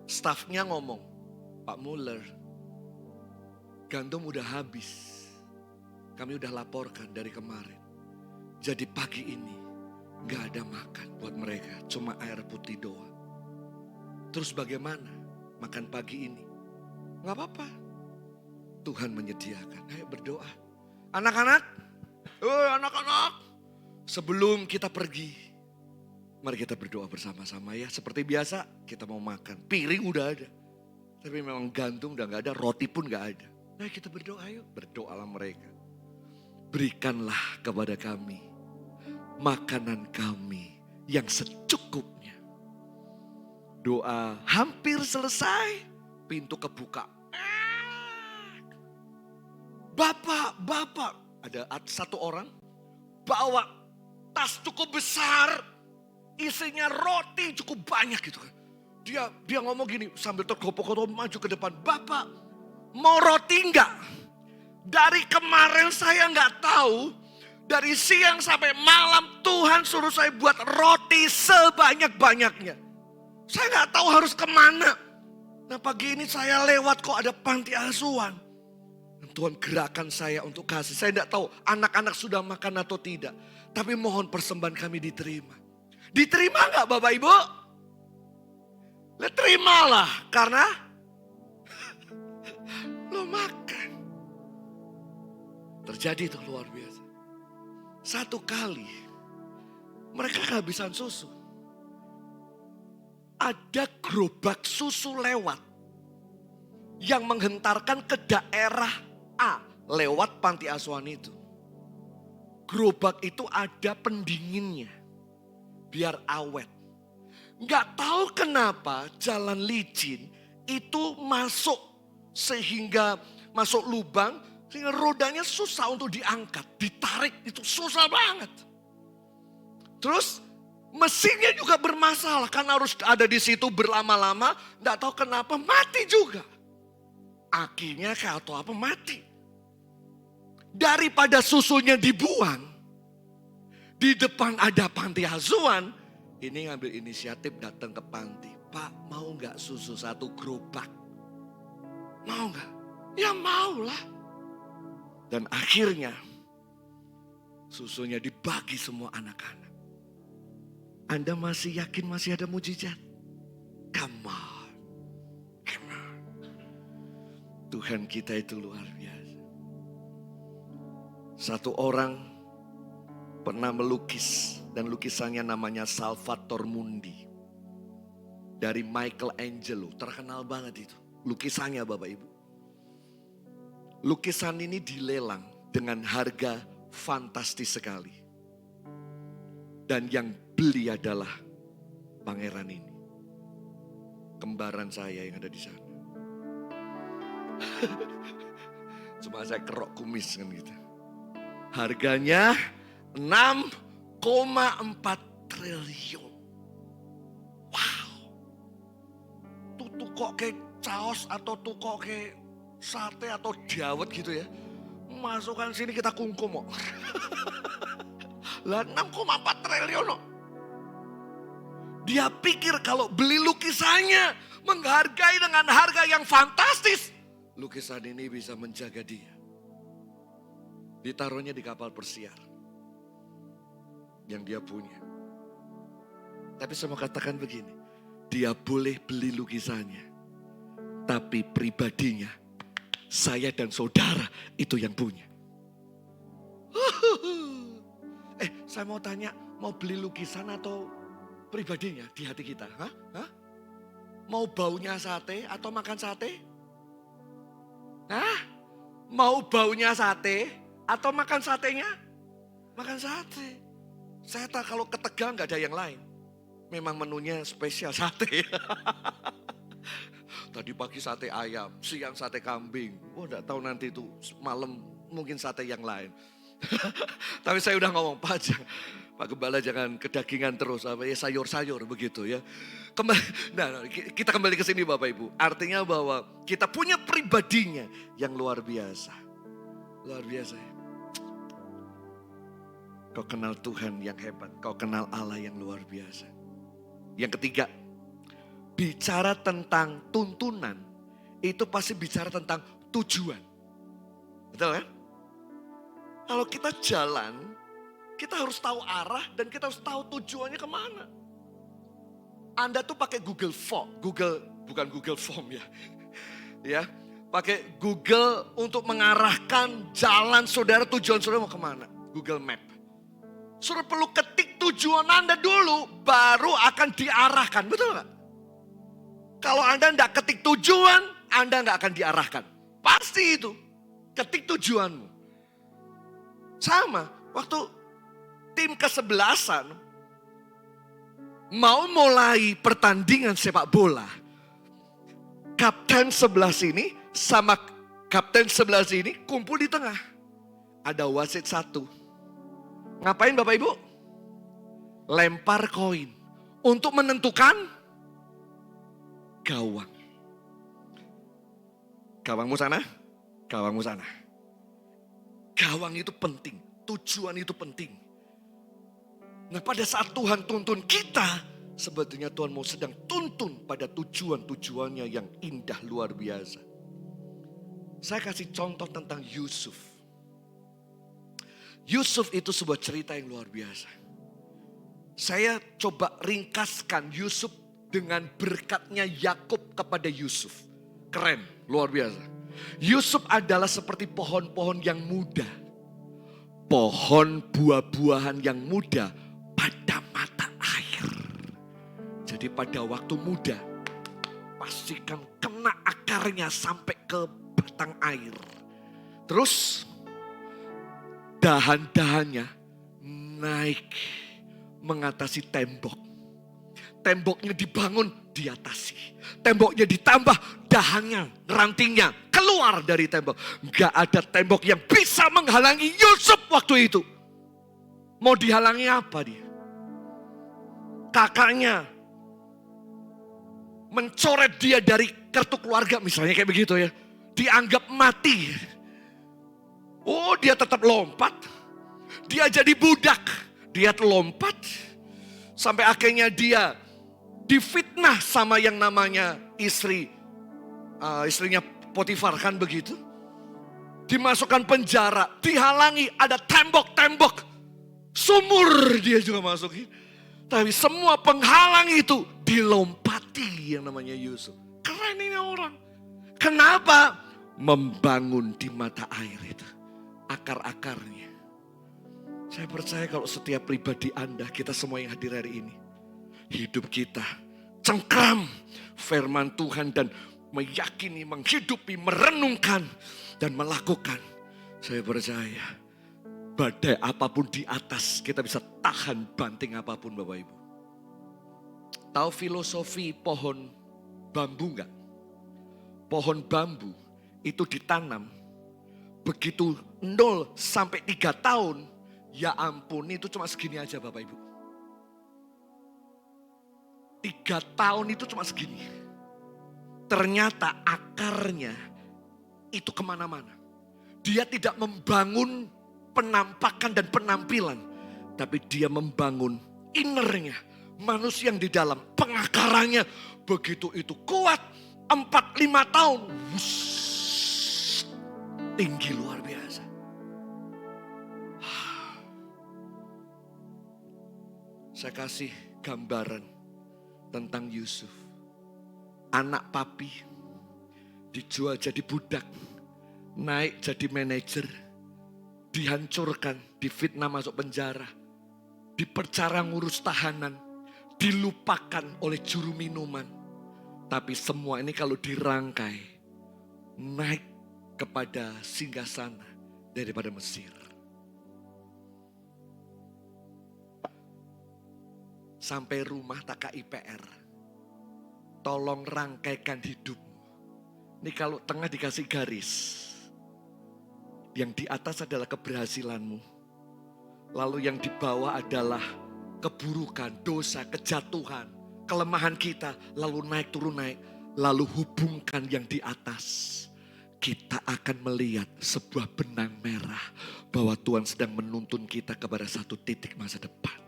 Stafnya ngomong, Pak Mueller, gandum udah habis. Kami udah laporkan dari kemarin. Jadi pagi ini gak ada makan buat mereka, cuma air putih doang. Terus bagaimana makan pagi ini? Gak apa-apa, Tuhan menyediakan. Ayo berdoa. Anak-anak, sebelum kita pergi, mari kita berdoa bersama-sama ya. Seperti biasa kita mau makan. Piring udah ada. Tapi memang gandum udah gak ada. Roti pun gak ada. Nah kita berdoa yuk. Berdoalah mereka. Berikanlah kepada kami makanan kami yang secukupnya. Doa hampir selesai. Pintu kebuka. Bapak. Ada satu orang bawa tas cukup besar. Isinya roti cukup banyak gitu kan. Dia ngomong gini sambil tergopoh-gopoh maju ke depan. Bapak mau roti enggak? Dari kemarin saya enggak tahu. Dari siang sampai malam Tuhan suruh saya buat roti sebanyak-banyaknya. Saya enggak tahu harus kemana. Nah pagi ini saya lewat kok ada panti asuhan. Dan Tuhan gerakkan saya untuk kasih. Saya enggak tahu anak-anak sudah makan atau tidak. Tapi mohon persembahan kami diterima. Diterima gak Bapak Ibu? Terimalah karena lo makan. Terjadi itu luar biasa. Satu kali mereka kehabisan susu. Ada gerobak susu lewat yang menghentarkan ke daerah A lewat panti asuhan itu. Gerobak itu ada pendinginnya. Biar awet. Gak tahu kenapa jalan licin itu masuk sehingga masuk lubang. Sehingga rodanya susah untuk diangkat. Ditarik itu susah banget. Terus mesinnya juga bermasalah. Karena harus ada di situ berlama-lama. Gak tahu kenapa mati juga. Akinya atau apa mati. Daripada susunya dibuang. Di depan ada panti asuhan. Ini ngambil inisiatif datang ke panti. Pak mau gak susu satu gerobak? Mau gak? Ya maulah. Dan akhirnya susunya dibagi semua anak-anak. Anda masih yakin masih ada mujizat? Come on. Tuhan kita itu luar biasa. Satu orang pernah melukis dan lukisannya namanya Salvator Mundi. Dari Michelangelo, terkenal banget itu. Lukisannya Bapak Ibu. Lukisan ini dilelang dengan harga fantastis sekali. Dan yang beli adalah pangeran ini. Kembaran saya yang ada di sana. Cuma saya kerok kumis kan gitu. Harganya 6,4 triliun. Wow. Tuh kok kayak caos atau tuh kok kayak sate atau dawet gitu ya. Masukkan sini kita kungkum kok. Lah 6,4 triliun loh. Dia pikir kalau beli lukisannya menghargai dengan harga yang fantastis. Lukisan ini bisa menjaga dia. Ditaruhnya di kapal persiar yang dia punya. Tapi saya mau katakan begini. Dia boleh beli lukisannya. Tapi pribadinya, saya dan saudara itu yang punya. Saya mau tanya, mau beli lukisan atau pribadinya di hati kita? Hah? Mau baunya sate atau makan sate? Mau baunya sate atau makan satenya? Makan sate. Saya tahu kalau ke Tegal nggak ada yang lain. Memang menunya spesial sate. Tadi pagi sate ayam, siang sate kambing. Nggak tahu nanti itu malam mungkin sate yang lain. Tapi saya udah ngomong, Pak Gembala jangan kedagingan terus, sayur-sayur begitu ya. Kita kembali ke sini Bapak Ibu. Artinya bahwa kita punya pribadinya yang luar biasa. Luar biasa ya. Kau kenal Tuhan yang hebat, kau kenal Allah yang luar biasa. Yang ketiga, bicara tentang tuntunan, itu pasti bicara tentang tujuan. Betul kan? Kalau kita jalan, kita harus tahu arah dan kita harus tahu tujuannya kemana. Anda tuh pakai Google bukan Google Form ya. Ya, pakai Google untuk mengarahkan jalan saudara, tujuan saudara mau kemana. Google Map. Saudara perlu ketik tujuan Anda dulu, baru akan diarahkan, betul nggak? Kalau Anda tidak ketik tujuan, Anda nggak akan diarahkan. Pasti itu, ketik tujuanmu. Sama, waktu tim kesebelasan mau mulai pertandingan sepak bola. Kapten sebelah sini sama kapten sebelah sini kumpul di tengah. Ada wasit satu. Ngapain Bapak Ibu? Lempar koin untuk menentukan gawang. Gawangmu sana, gawangmu sana. Gawang itu penting, tujuan itu penting. Nah pada saat Tuhan tuntun kita, sebetulnya Tuhan mau sedang tuntun pada tujuan-tujuannya yang indah luar biasa. Saya kasih contoh tentang Yusuf. Yusuf itu sebuah cerita yang luar biasa. Saya coba ringkaskan Yusuf dengan berkatnya Yakub kepada Yusuf. Keren, luar biasa. Yusuf adalah seperti pohon-pohon yang muda. Pohon buah-buahan yang muda pada mata air. Jadi pada waktu muda, pastikan kena akarnya sampai ke batang air. Terus dahan-dahannya naik mengatasi tembok. Temboknya dibangun, diatasi. Temboknya ditambah, dahannya, rantingnya keluar dari tembok. Gak ada tembok yang bisa menghalangi Yusuf waktu itu. Mau dihalangi apa dia? Kakaknya mencoret dia dari kartu keluarga misalnya kayak begitu ya. Dianggap mati. Oh dia tetap lompat. Dia jadi budak. Dia lompat. Sampai akhirnya dia difitnah sama yang namanya istrinya Potifar kan begitu. Dimasukkan penjara, dihalangi, ada tembok-tembok. Sumur dia juga masukin. Tapi semua penghalang itu dilompati yang namanya Yusuf. Keren ini orang. Kenapa? Membangun di mata air itu. Akar-akarnya. Saya percaya kalau setiap pribadi Anda, kita semua yang hadir hari ini. Hidup kita cengkram firman Tuhan dan meyakini, menghidupi, merenungkan dan melakukan. Saya percaya badai apapun di atas kita bisa tahan banting apapun Bapak Ibu. Tahu filosofi pohon bambu enggak? Pohon bambu itu ditanam, begitu 0 sampai 3 tahun, ya ampun itu cuma segini aja Bapak Ibu. 3 tahun itu cuma segini. Ternyata akarnya itu kemana-mana. Dia tidak membangun penampakan dan penampilan, tapi dia membangun innernya, manusia yang di dalam, pengakarannya begitu itu kuat. 4-5 tahun, wuss, tinggi luar biasa. Saya kasih gambaran tentang Yusuf. Anak papi, dijual jadi budak, naik jadi manajer, dihancurkan, difitnah masuk penjara, dipercara ngurus tahanan, dilupakan oleh juru minuman. Tapi semua ini kalau dirangkai, naik kepada singgasana daripada Mesir. Sampai rumah tak KIPR, tolong rangkaikan hidupmu. Ini kalau tengah dikasih garis, yang di atas adalah keberhasilanmu. Lalu yang di bawah adalah keburukan, dosa, kejatuhan, kelemahan kita. Lalu naik turun naik. Lalu hubungkan yang di atas. Kita akan melihat sebuah benang merah. Bahwa Tuhan sedang menuntun kita kepada satu titik masa depan.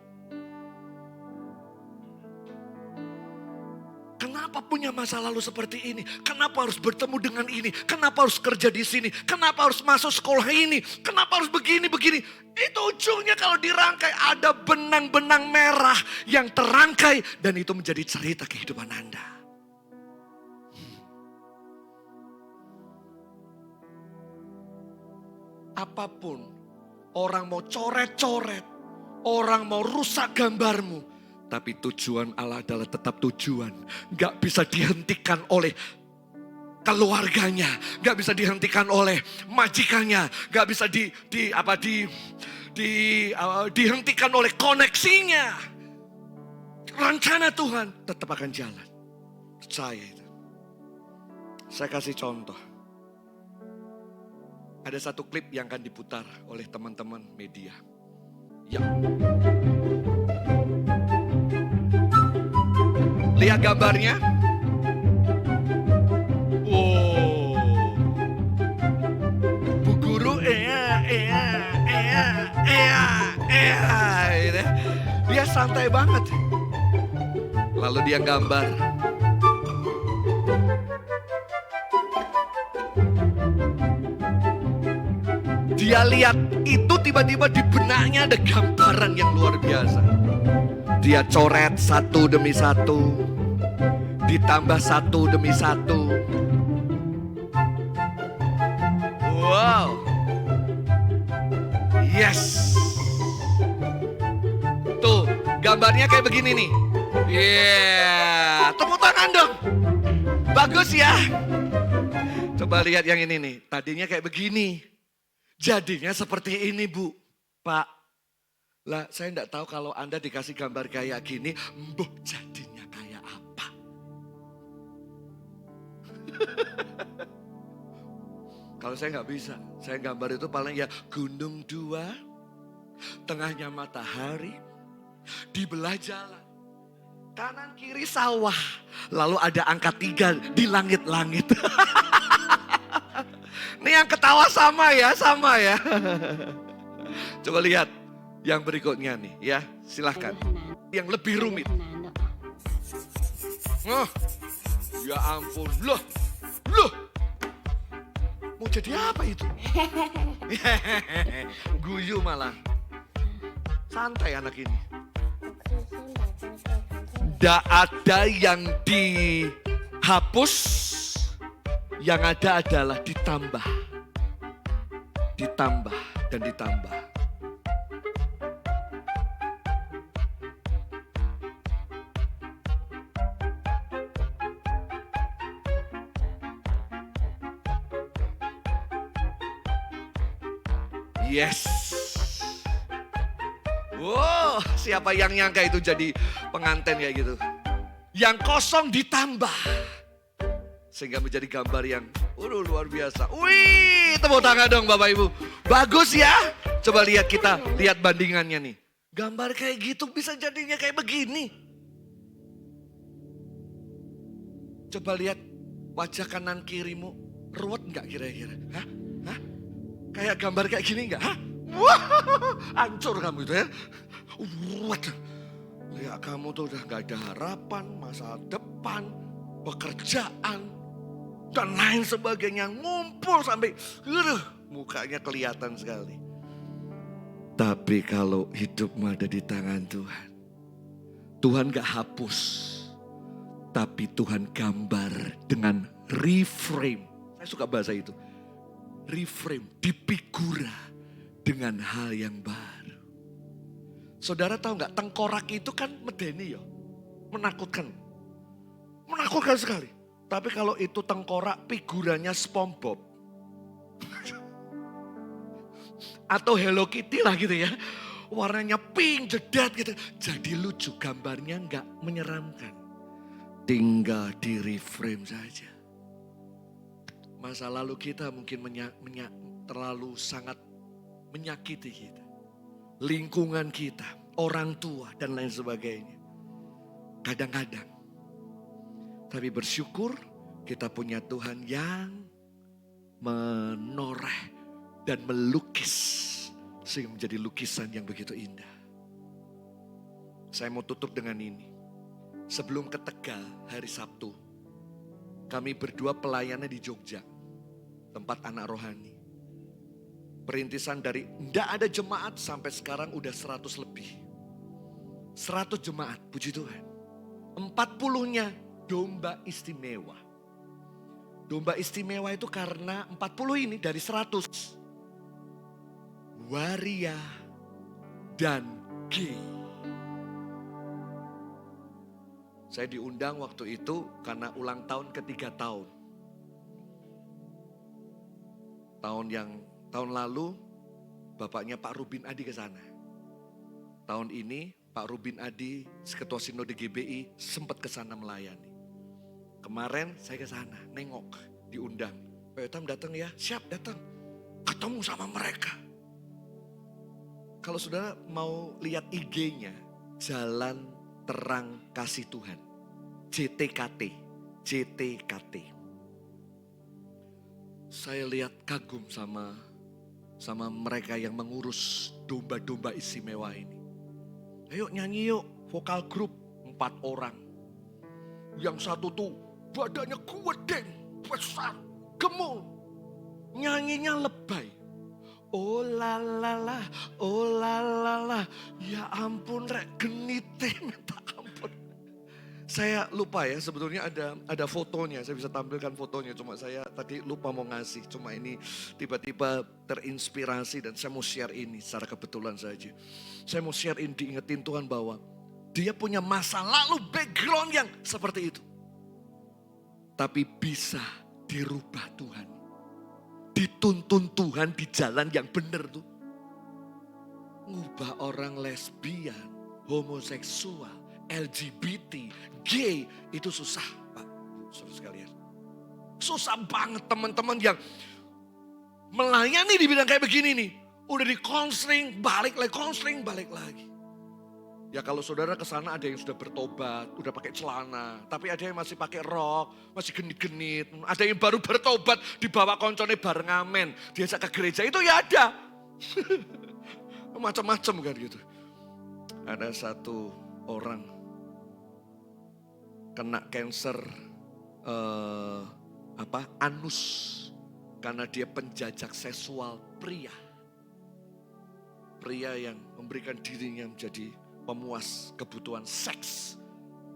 Kenapa punya masa lalu seperti ini? Kenapa harus bertemu dengan ini? Kenapa harus kerja di sini? Kenapa harus masuk sekolah ini? Kenapa harus begini-begini? Itu ujungnya kalau dirangkai ada benang-benang merah yang terangkai. Dan itu menjadi cerita kehidupan Anda. Apapun, orang mau coret-coret, orang mau rusak gambarmu. Tapi tujuan Allah adalah tetap tujuan. Gak bisa dihentikan oleh keluarganya. Gak bisa dihentikan oleh majikannya. Gak bisa dihentikan oleh koneksinya. Rencana Tuhan tetap akan jalan. Percaya itu. Saya kasih contoh. Ada satu klip yang akan diputar oleh teman-teman media. Ya. Lihat gambarnya. Wow. Bu guru gitu. Dia santai banget. Lalu dia gambar. Dia lihat itu tiba-tiba di benaknya ada gambaran yang luar biasa. Dia coret satu demi satu. Ditambah satu demi satu. Wow. Yes. Tuh, gambarnya kayak begini nih. Yeah. Tepuk tangan dong. Bagus ya. Coba lihat yang ini nih. Tadinya kayak begini. Jadinya seperti ini, Bu. Pak. Lah, saya enggak tahu kalau Anda dikasih gambar kayak gini, mbok jadinya kayak apa? Kalau saya nggak bisa, saya gambar itu paling ya gunung 2, tengahnya matahari, dibelah jalan, kanan kiri sawah, lalu ada angka 3 di langit-langit. Ini yang ketawa sama ya. Coba lihat yang berikutnya nih ya, silahkan. Yang lebih rumit. Oh, ya ampun, loh. Mau jadi apa itu? Guyu malah. Santai anak ini. Tidak ada yang dihapus. Yang ada adalah ditambah. Ditambah dan ditambah. Yes. Wow, siapa yang nyangka itu jadi pengantin kayak gitu? Yang kosong ditambah. Sehingga menjadi gambar yang luar biasa. Wih, tepuk tangan dong Bapak Ibu. Bagus ya. Coba lihat lihat bandingannya nih. Gambar kayak gitu bisa jadinya kayak begini. Coba lihat wajah kanan kirimu. Ruwet gak kira-kira? Hah? Kayak gambar kayak gini gak? Hah? Wah, hancur kamu itu ya. Ruwet. Ya kamu tuh udah gak ada harapan, masa depan, pekerjaan, dan lain sebagainya. Ngumpul sampai mukanya kelihatan sekali. Tapi kalau hidupmu ada di tangan Tuhan, Tuhan gak hapus, tapi Tuhan gambar dengan reframe. Saya suka bahasa itu. Reframe, dipigura dengan hal yang baru. Saudara tahu gak, tengkorak itu kan medeni ya, menakutkan. Menakutkan sekali. Tapi kalau itu tengkorak figurannya SpongeBob. Atau Hello Kitty lah gitu ya. Warnanya pink, jedat gitu. Jadi lucu, gambarnya gak menyeramkan. Tinggal di reframe saja. Masa lalu kita mungkin terlalu sangat menyakiti kita. Lingkungan kita, orang tua dan lain sebagainya. Kadang-kadang. Tapi bersyukur kita punya Tuhan yang menoreh dan melukis. Sehingga menjadi lukisan yang begitu indah. Saya mau tutup dengan ini. Sebelum ke Tegal hari Sabtu. Kami berdua pelayannya di Jogja. Tempat anak rohani. Perintisan dari tidak ada jemaat sampai sekarang udah 100 lebih. 100 jemaat, puji Tuhan. 40-nya domba istimewa. Domba istimewa itu karena 40 ini dari 100. Waria dan G. Saya diundang waktu itu karena ulang tahun ke-3 tahun. Tahun lalu bapaknya Pak Rubin Adi ke sana. Tahun ini Pak Rubin Adi, Ketua Sinode GBI, sempat ke sana melayani. Kemarin saya ke sana, nengok, diundang. Pak Yotam datang ya, siap datang. Ketemu sama mereka. Kalau saudara mau lihat IG-nya, Jalan Terang Kasih Tuhan. JTKT. Saya lihat kagum sama mereka yang mengurus domba-domba istimewa ini. Ayo nyanyi yuk, vokal grup 4 orang. Yang satu tuh badannya gede, besar, gemuk. Nyanyinya lebay. Oh la la la, oh la la la. Ya ampun rek, genite minta ampun. Saya lupa ya, sebetulnya ada fotonya, saya bisa tampilkan fotonya. Cuma saya tadi lupa mau ngasih, cuma ini tiba-tiba terinspirasi dan saya mau share ini secara kebetulan saja. Saya mau share ini, diingetin Tuhan bahwa dia punya masa lalu background yang seperti itu. Tapi bisa dirubah Tuhan. Dituntun Tuhan di jalan yang benar tuh. Ngubah orang lesbian, homoseksual, LGBT, gay, itu susah Pak, Bu, saudara sekalian. Susah banget teman-teman yang melayani di bidang kayak begini nih. Udah di counseling, balik lagi. Ya kalau saudara ke sana ada yang sudah bertobat, udah pakai celana, tapi ada yang masih pakai rok, masih genit-genit. Ada yang baru bertobat, dibawa koncone bareng amen, diajak ke gereja, itu ya ada. Macam-macam kan gitu. Ada satu orang kena kanker anus karena dia penjajak seksual pria. Pria yang memberikan dirinya menjadi pemuas kebutuhan seks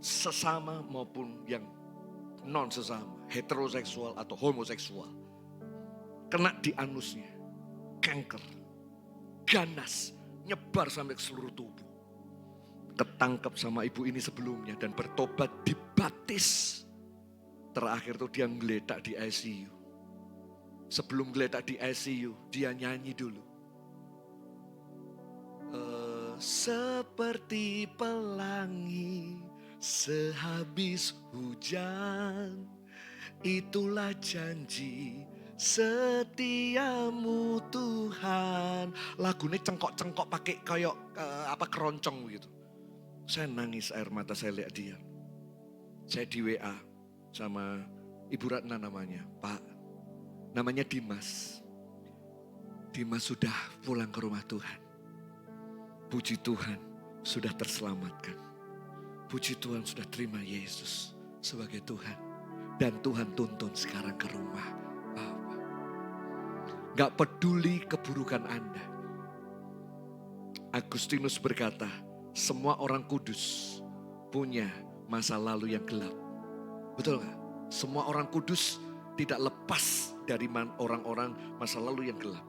sesama maupun yang non sesama, heteroseksual atau homoseksual. Kena di anusnya, kanker, ganas, nyebar sampai ke seluruh tubuh. Ketangkep sama ibu ini sebelumnya dan bertobat, dibaptis. Terakhir tuh dia ngeletak di ICU. Sebelum ngeletak di ICU, dia nyanyi dulu. Seperti pelangi Sehabis hujan, itulah janji setiamu Tuhan. Lagunya cengkok-cengkok pakai kayak keroncong gitu. Saya nangis air mata saya lihat dia. Saya di WA sama Ibu Ratna namanya, Pak. Namanya Dimas. Dimas sudah pulang ke rumah Tuhan. Puji Tuhan sudah terselamatkan. Puji Tuhan sudah terima Yesus sebagai Tuhan. Dan Tuhan tuntun sekarang ke rumah Bapak. Gak peduli keburukan Anda. Agustinus berkata, semua orang kudus punya masa lalu yang gelap. Betul gak? Semua orang kudus tidak lepas dari orang-orang masa lalu yang gelap.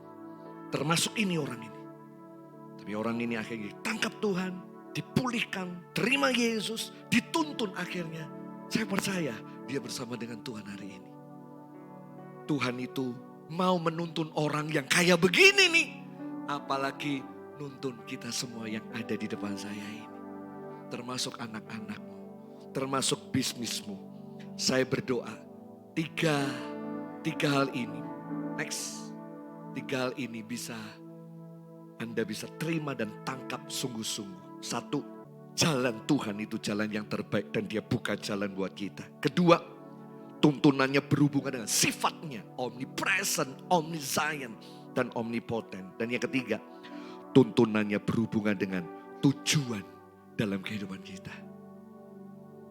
Termasuk ini orang ini. Tapi orang ini akhirnya ditangkap Tuhan, dipulihkan, terima Yesus, dituntun akhirnya. Saya percaya dia bersama dengan Tuhan hari ini. Tuhan itu mau menuntun orang yang kayak begini nih. Apalagi nuntun kita semua yang ada di depan saya ini. Termasuk anak-anakmu, termasuk bisnismu. Saya berdoa, tiga hal ini. Next, tiga hal ini Anda bisa terima dan tangkap sungguh-sungguh. Satu, jalan Tuhan itu jalan yang terbaik dan dia buka jalan buat kita. Kedua, tuntunannya berhubungan dengan sifatnya, omnipresent, omniscient, dan omnipotent. Dan yang ketiga, tuntunannya berhubungan dengan tujuan dalam kehidupan kita.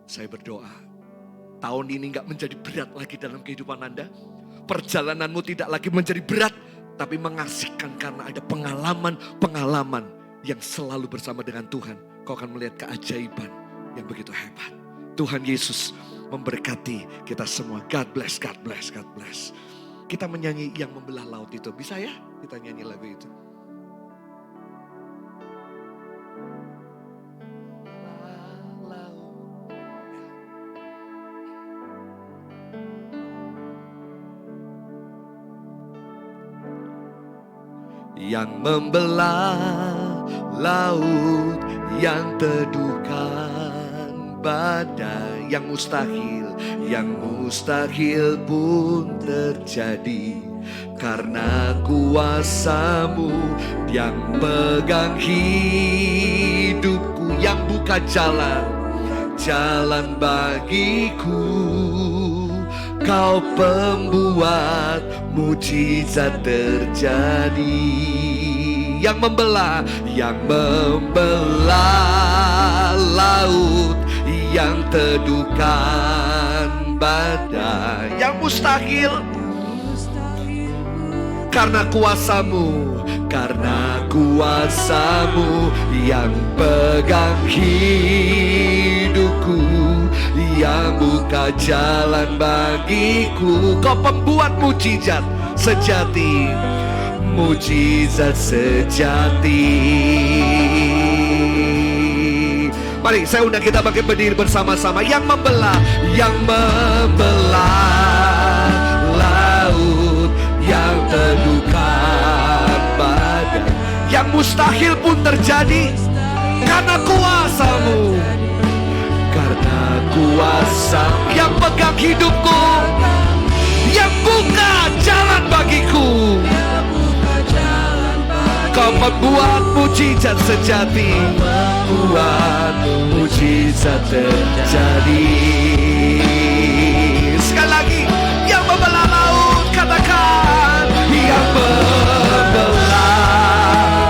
Saya berdoa, tahun ini gak menjadi berat lagi dalam kehidupan Anda. Perjalananmu tidak lagi menjadi berat, tapi mengasihkan karena ada pengalaman yang selalu bersama dengan Tuhan. Kau akan melihat keajaiban yang begitu hebat. Tuhan Yesus memberkati kita semua. God bless, God bless, God bless. Kita menyanyi yang membelah laut itu. Bisa ya? Kita nyanyi lagu itu. Yang membelah laut, yang teduhkan badai, yang mustahil pun terjadi. Karena kuasa-Mu yang pegang hidupku, yang buka jalan bagiku. Kau pembuat mujizat terjadi. Yang membelah laut, yang teduhkan badai, yang mustahil karena kuasa-Mu yang pegang hidupku, yang buka jalan bagiku. Kau pembuat mujizat sejati, Mari saya undang kita bangkit berdiri bersama-sama. Yang membelah laut, yang teduhkan badai, yang mustahil pun terjadi karena kuasa-Mu. Karena kuasa yang pegang hidupku, yang buka jalan bagiku. Kau membuat mujizat sejati, membuat mujizat terjadi. Sekali lagi, yang membelah laut, katakan. Yang membelah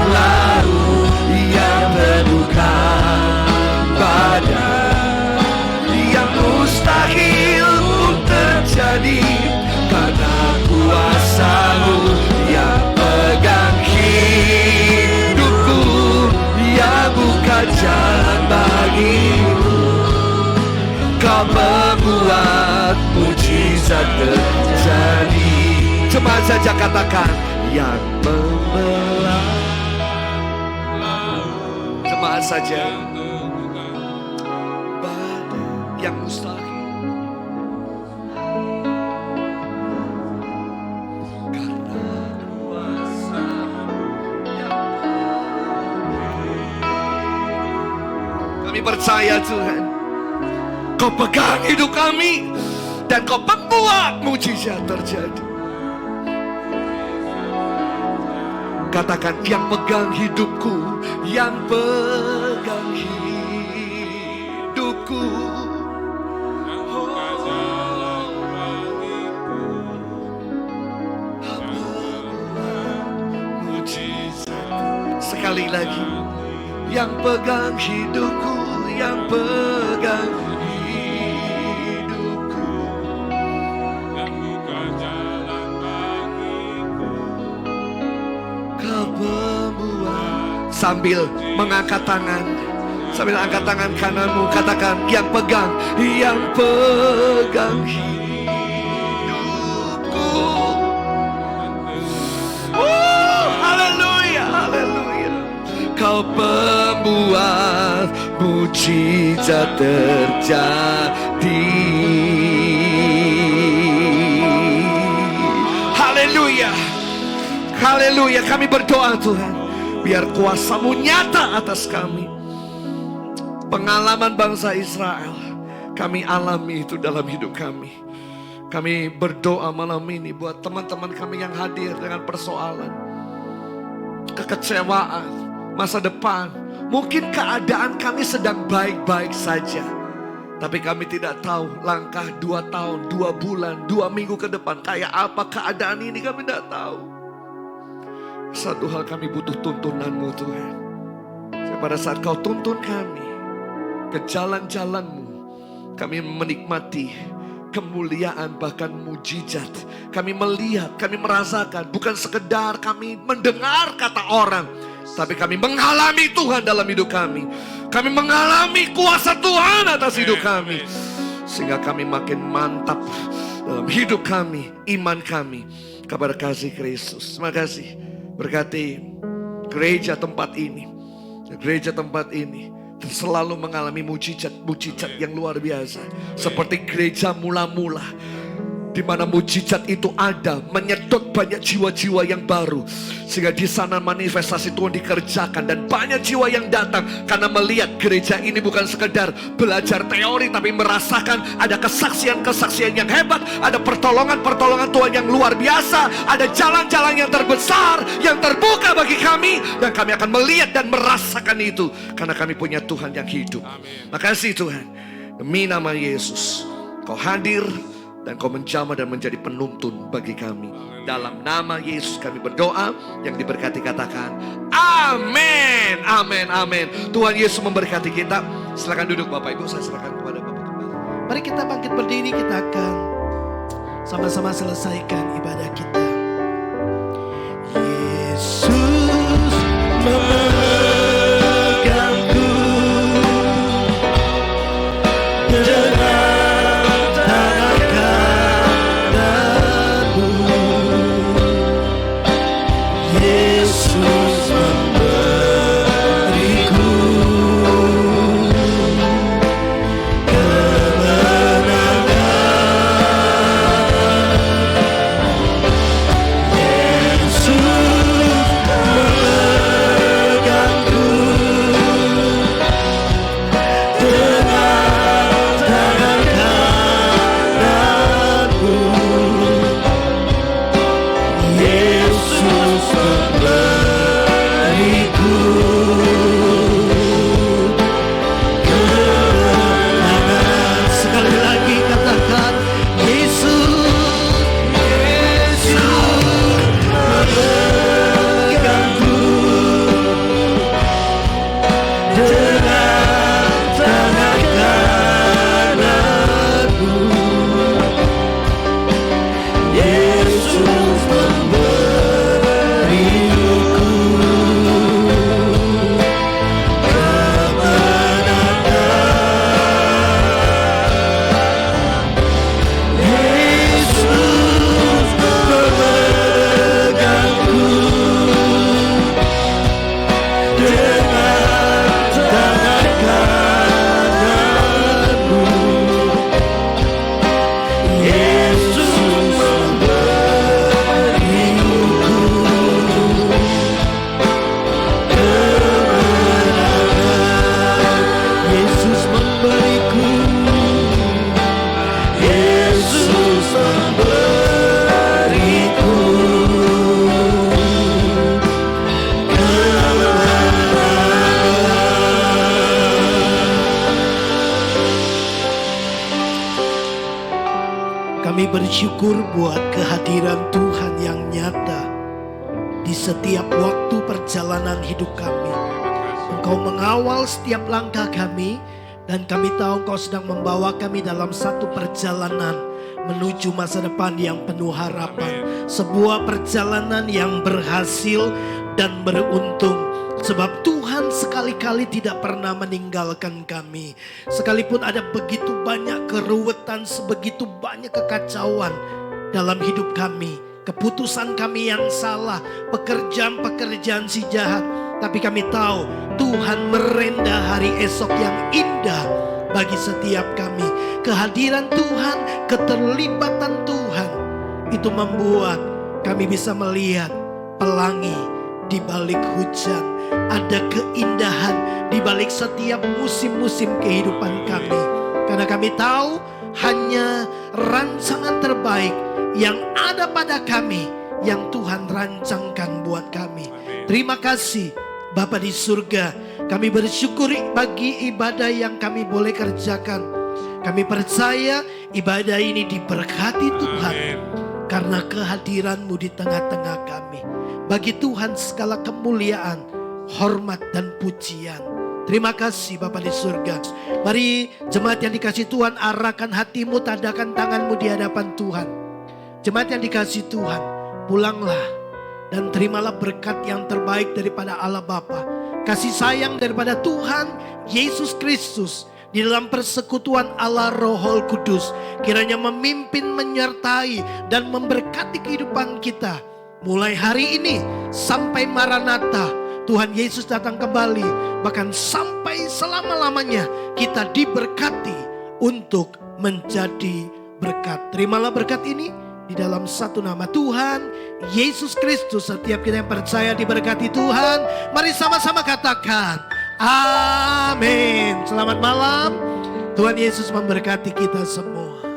laut, yang teduhkan badai, yang mustahil pun terjadi karena kuasa-Mu yang pegang hidupku, yang buka jalan bagiku. Kau membuat mujizat terjadi. Cuma saja katakan, yang membelah. Cuma saja badai yang mustahil. Kami percaya Tuhan, Kau pegang hidup kami, dan Kau membuat mujizat terjadi. Katakan, yang pegang hidupku, yang pegang hidupku. Sekali lagi, yang pegang hidupku, yang pegang hidupku. Kau pembuat. Sambil mengangkat tangan, sambil angkat tangan kananmu, katakan, yang pegang hidupku. Haleluya, haleluya. Kau pembuat mujizat terjadi. Haleluya, haleluya. Kami berdoa Tuhan, biar kuasa-Mu nyata atas kami. Pengalaman bangsa Israel, kami alami itu dalam hidup kami. Kami berdoa malam ini buat teman-teman kami yang hadir dengan persoalan, kekecewaan, masa depan. Mungkin keadaan kami sedang baik-baik saja, tapi kami tidak tahu langkah 2 tahun, 2 bulan, 2 minggu ke depan kayak apa keadaan ini, kami tidak tahu. Satu hal, kami butuh tuntunan-Mu Tuhan. Pada saat Kau tuntun kami ke jalan-jalan-Mu, kami menikmati kemuliaan, bahkan mujizat. Kami melihat, kami merasakan, bukan sekedar kami mendengar kata orang, tapi kami mengalami Tuhan dalam hidup kami. Kami mengalami kuasa Tuhan atas hidup kami, sehingga kami makin mantap dalam hidup kami, iman kami kepada kasih Kristus. Terima kasih. Berkati gereja tempat ini, selalu mengalami mujizat yang luar biasa. Seperti gereja mula-mula, di mana mujizat itu ada, menyedot banyak jiwa-jiwa yang baru, sehingga di sana manifestasi Tuhan dikerjakan, dan banyak jiwa yang datang karena melihat gereja ini bukan sekedar belajar teori, tapi merasakan ada kesaksian-kesaksian yang hebat, ada pertolongan-pertolongan Tuhan yang luar biasa, ada jalan-jalan yang terbesar yang terbuka bagi kami, dan kami akan melihat dan merasakan itu karena kami punya Tuhan yang hidup. Makasih Tuhan, demi nama Yesus Kau hadir dan Kau menjamah dan menjadi penuntun bagi kami. Dalam nama Yesus kami berdoa. Yang diberkati katakan amin, amin, amin. Tuhan Yesus memberkati kita. Silakan duduk Bapak Ibu, saya serahkan kepada Bapak kembali. Mari kita bangkit berdiri, kita akan sama-sama selesaikan ibadah kita. Yesus memegangku dengan tangan kananmu. Yesus memberiku kemenangan. Kami bersyukur buat kehadiran Tuhan yang nyata di setiap waktu perjalanan hidup kami. Engkau mengawal setiap langkah kami, dan kami tahu Engkau sedang membawa kami dalam satu perjalanan menuju masa depan yang penuh harapan. Sebuah perjalanan yang berhasil dan beruntung. Sebab Tuhan sekali-kali tidak pernah meninggalkan kami. Sekalipun ada begitu banyak keruwetan, sebegitu banyak kekacauan dalam hidup kami. Keputusan kami yang salah, pekerjaan-pekerjaan si jahat. Tapi kami tahu Tuhan merenda hari esok yang indah bagi setiap kami. Kehadiran Tuhan, keterlibatan Tuhan, itu membuat kami bisa melihat pelangi di balik hujan. Ada keindahan di balik setiap musim-musim kehidupan kami. Karena kami tahu hanya rancangan terbaik yang ada pada kami yang Tuhan rancangkan buat kami. Terima kasih Bapa di surga. Kami bersyukur bagi ibadah yang kami boleh kerjakan. Kami percaya ibadah ini diberkati Tuhan karena kehadiran-Mu di tengah-tengah kami. Bagi Tuhan segala kemuliaan, hormat dan pujian. Terima kasih Bapa di surga. Mari jemaat yang dikasih Tuhan, arahkan hatimu, tadakan tanganmu di hadapan Tuhan. Jemaat yang dikasih Tuhan, pulanglah dan terimalah berkat yang terbaik daripada Allah Bapa. Kasih sayang daripada Tuhan Yesus Kristus di dalam persekutuan Allah Roh Kudus kiranya memimpin, menyertai dan memberkati kehidupan kita. Mulai hari ini sampai Maranatha, Tuhan Yesus datang kembali, bahkan sampai selama-lamanya kita diberkati untuk menjadi berkat. Terimalah berkat ini di dalam satu nama Tuhan Yesus Kristus. Setiap kita yang percaya diberkati Tuhan, mari sama-sama katakan amin. Selamat malam, Tuhan Yesus memberkati kita semua.